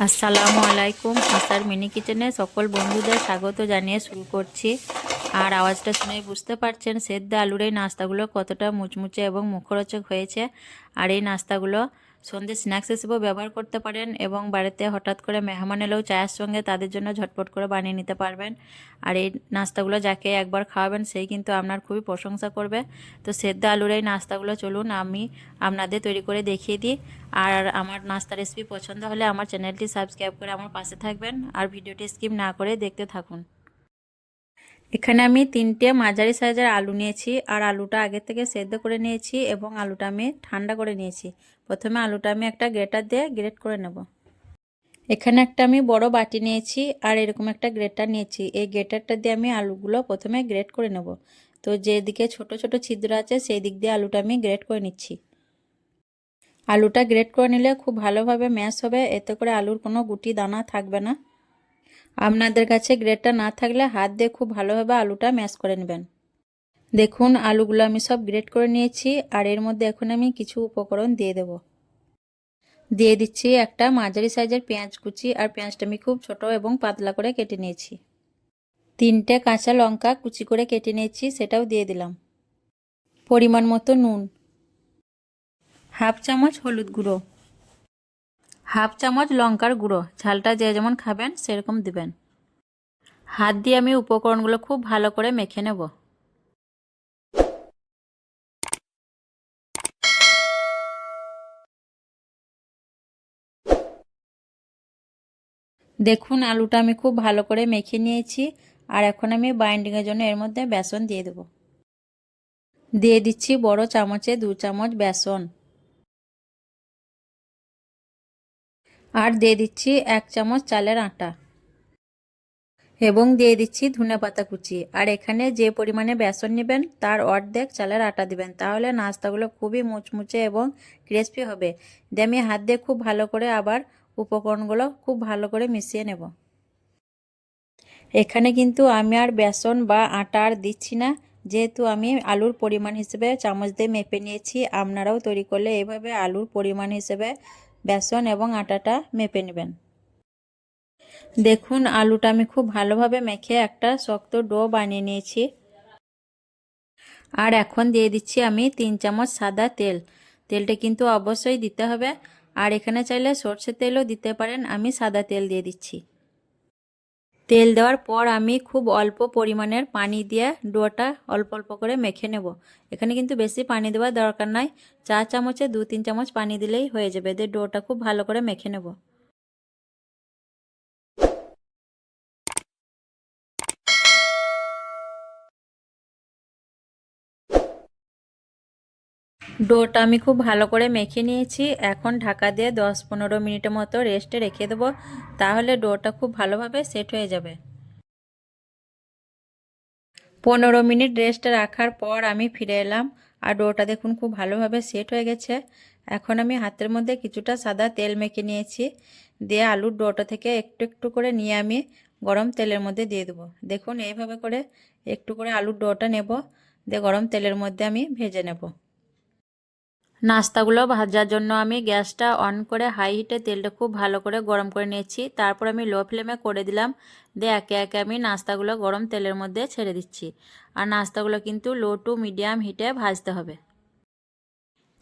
আসসালামু আলাইকুম। আসার মিনি কিচেনে সকল বন্ধুদের স্বাগত জানিয়ে শুরু করছি। আর আওয়াজটা শুনেই বুঝতে পারছেন সেদ্ধ আলুর এই নাস্তাগুলো কতটা মুচমুচে এবং মুখরোচক হয়েছে। আর এই নাস্তাগুলো সন্ধ্যে স্ন্যাক্স হিসেবেও ব্যবহার করতে পারেন এবং বাড়িতে হঠাৎ করে মেহমান এলেও চায়ের সঙ্গে তাদের জন্য ঝটপট করে বানিয়ে নিতে পারবেন। আর এই নাস্তাগুলো যাকে একবার খাওয়াবেন সেই কিন্তু আপনার খুবই প্রশংসা করবে। তো সেদ্ধ আলুর এই নাস্তাগুলো চলুন আমি আপনাদের তৈরি করে দেখিয়ে দিই। আর আমার নাস্তা রেসিপি পছন্দ হলে আমার চ্যানেলটি সাবস্ক্রাইব করে আমার পাশে থাকবেন আর ভিডিওটি স্কিপ না করে দেখতে থাকুন। এখানে আমি 3টে মাঝারি সাইজের আলু নিয়েছি আর আলুটা আগে থেকে সেদ্ধ করে নিয়েছি এবং আলুটা আমি ঠান্ডা করে নিয়েছি। প্রথমে আলুটা আমি একটা গ্রেটার দিয়ে গ্রেট করে নেব। এখানে একটা আমি বড় বাটি নিয়েছি আর এরকম একটা গ্রেটার নিয়েছি। এই গ্রেটারটা দিয়ে আমি আলুগুলো প্রথমে গ্রেট করে নেব। তো যেদিকে ছোট ছোট ছিদ্র আছে সেই দিক দিয়ে আলুটা আমি গ্রেট করে নিচ্ছি। আলুটা গ্রেট করে নিলে খুব ভালোভাবে ম্যাশ হবে, এতে করে আলুর কোনো গুটি দানা থাকবে না। আপনাদের কাছে গ্রেটটা না থাকলে হাত দিয়ে খুব ভালোভাবে আলুটা ম্যাশ করে নেবেন। দেখুন আলুগুলো আমি সব গ্রেট করে নিয়েছি আর এর মধ্যে এখন আমি কিছু উপকরণ দিয়ে দেব। দিয়ে দিচ্ছি একটা মাঝারি সাইজের পেঁয়াজ কুচি, আর পেঁয়াজটা আমি খুব ছোট এবং পাতলা করে কেটে নিয়েছি। 3টে কাঁচা লঙ্কা কুচি করে কেটে নিয়েছি, সেটাও দিয়ে দিলাম। পরিমাণ মতো নুন, হাফ চামচ হলুদ গুঁড়ো, হাফ চামচ লঙ্কার গুঁড়ো, ঝালটা যে যেমন খাবেন সেরকম দিবেন। হাত দিয়ে আমি উপকরণগুলো খুব ভালো করে মেখে নেব। দেখুন আলুটা আমি খুব ভালো করে মেখে নিয়েছি আর এখন আমি বাইন্ডিংয়ের জন্য এর মধ্যে বেসন দিয়ে দেব। দিয়ে দিচ্ছি বড় চামচে 2 চামচ বেসন, আর দিয়ে দিচ্ছি 1 চামচ চালের আটা এবং দিয়ে দিচ্ছি ধনেপাতা কুচি। আর এখানে যে পরিমাণে বেসন নেবেন তার অর্ধেক চালের আটা দিবেন, তাহলে নাস্তাগুলো খুবই মুচমুচে এবং ক্রিস্পি হবে। দিয়ে আমি হাত দিয়ে খুব ভালো করে আবার উপকরণগুলো খুব ভালো করে মিশিয়ে নেব। এখানে কিন্তু আমি আর বেসন বা আটা আর দিচ্ছি না, যেহেতু আমি আলুর পরিমাণ হিসেবে চামচ দিয়ে মেপে নিয়েছি। আপনারাও তৈরি করলে এইভাবে আলুর পরিমাণ হিসেবে বেসন এবং আটাটা মেপে নেবেন। দেখুন আলুটা আমি খুব ভালোভাবে মেখে একটা শক্ত ডো বানিয়ে নিয়েছি। আর এখন দিয়ে দিচ্ছি আমি 3 চামচ সাদা তেল। তেলটা কিন্তু অবশ্যই দিতে হবে, আর এখানে চাইলে সরষের তেলও দিতে পারেন, আমি সাদা তেল দিয়ে দিচ্ছি। তেল দেওয়ার পর আমি খুব অল্প পরিমাণের পানি দিয়ে ডোটা অল্প অল্প করে মেখে নেব। এখানে কিন্তু বেশি পানি দেওয়ার দরকার নাই, 4 চামচে 2-3 চামচ পানি দিলেই হয়ে যাবে। দিয়ে ডোটা খুব ভালো করে মেখে নেব। ডোটা আমি খুব ভালো করে মেখে নিয়েছি। এখন ঢাকা দিয়ে 10-15 মিনিটের মতো রেস্টে রেখে দেবো, তাহলে ডোটা খুব ভালোভাবে সেট হয়ে যাবে। 15 মিনিট রেস্টে রাখার পর আমি ফিরে এলাম আর ডোটা দেখুন খুব ভালোভাবে সেট হয়ে গেছে। এখন আমি হাতের মধ্যে কিছুটা সাদা তেল মেখে নিয়েছি, দিয়ে আলুর ডোটা থেকে একটু একটু করে নিয়ে আমি গরম তেলের মধ্যে দিয়ে দেবো। দেখুন এইভাবে করে একটু করে আলুর ডোটা নেব, দিয়ে গরম তেলের মধ্যে আমি ভেজে নেব। নাস্তাগুলো ভাজার জন্য আমি গ্যাসটা অন করে হাই হিটে তেলটা খুব ভালো করে গরম করে নিয়েছি। তারপর আমি লো ফ্লেমে করে দিলাম, দিয়ে একে একে আমি নাস্তাগুলো গরম তেলের মধ্যে ছেড়ে দিচ্ছি। আর নাস্তাগুলো কিন্তু লো টু মিডিয়াম হিটে ভাজতে হবে।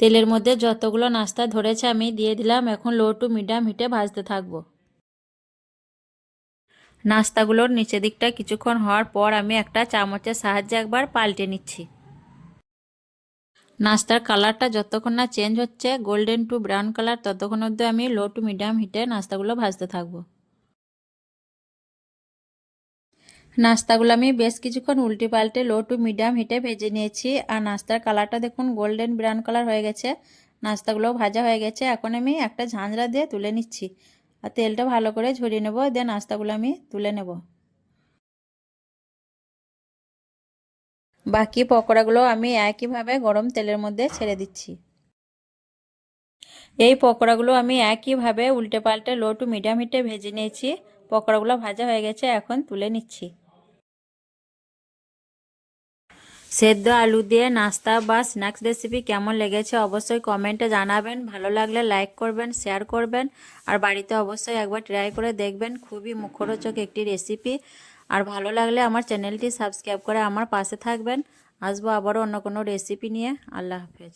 তেলের মধ্যে যতগুলো নাস্তা ধরেছে আমি দিয়ে দিলাম, এখন লো টু মিডিয়াম হিটে ভাজতে থাকবো। নাস্তাগুলোর নিচের দিকটা কিছুক্ষণ হওয়ার পর আমি একটা চামচের সাহায্যে একবার পাল্টে নিচ্ছি। নাস্তার কালারটা যতক্ষণ না চেঞ্জ হচ্ছে গোল্ডেন টু ব্রাউন কালার, ততক্ষণ অবধি আমি লো টু মিডিয়াম হিটে নাস্তাগুলো ভাজতে থাকবো। নাস্তাগুলো আমি বেশ কিছুক্ষণ উল্টে পাল্টে লো টু মিডিয়াম হিটে ভেজে নিয়েছি। আর নাস্তার কালারটা দেখুন গোল্ডেন ব্রাউন কালার হয়ে গেছে, নাস্তাগুলো ভাজা হয়ে গেছে। এখন আমি একটা ঝাঁঝরা দিয়ে তুলে নিচ্ছি আর তেলটা ভালো করে ঝরিয়ে নেব, দিয়ে নাস্তাগুলো আমি তুলে নেব। বাকি পকোড়াগুলো আমি একইভাবে গরম তেলের মধ্যে ছেড়ে দিচ্ছি। এই পকোড়াগুলো আমি একইভাবে উল্টে পাল্টে লো টু মিডিয়াম হিটে ভেজে নিয়েছি। পকোড়াগুলো ভাজা হয়ে গেছে, এখন তুলে নিচ্ছি। সেদ্ধ আলু দিয়ে নাস্তা বা স্ন্যাক্স রেসিপি কেমন লেগেছে অবশ্যই কমেন্টে জানাবেন। ভালো লাগলে লাইক করবেন, শেয়ার করবেন, আর বাড়িতে অবশ্যই একবার ট্রাই করে দেখবেন। খুবই মুখরোচক একটি রেসিপি। আর ভালো লাগলে আমার চ্যানেলটি সাবস্ক্রাইব করে আমার পাশে থাকবেন। আসবো আবারও অন্য কোনো রেসিপি নিয়ে। আল্লাহ হাফেজ।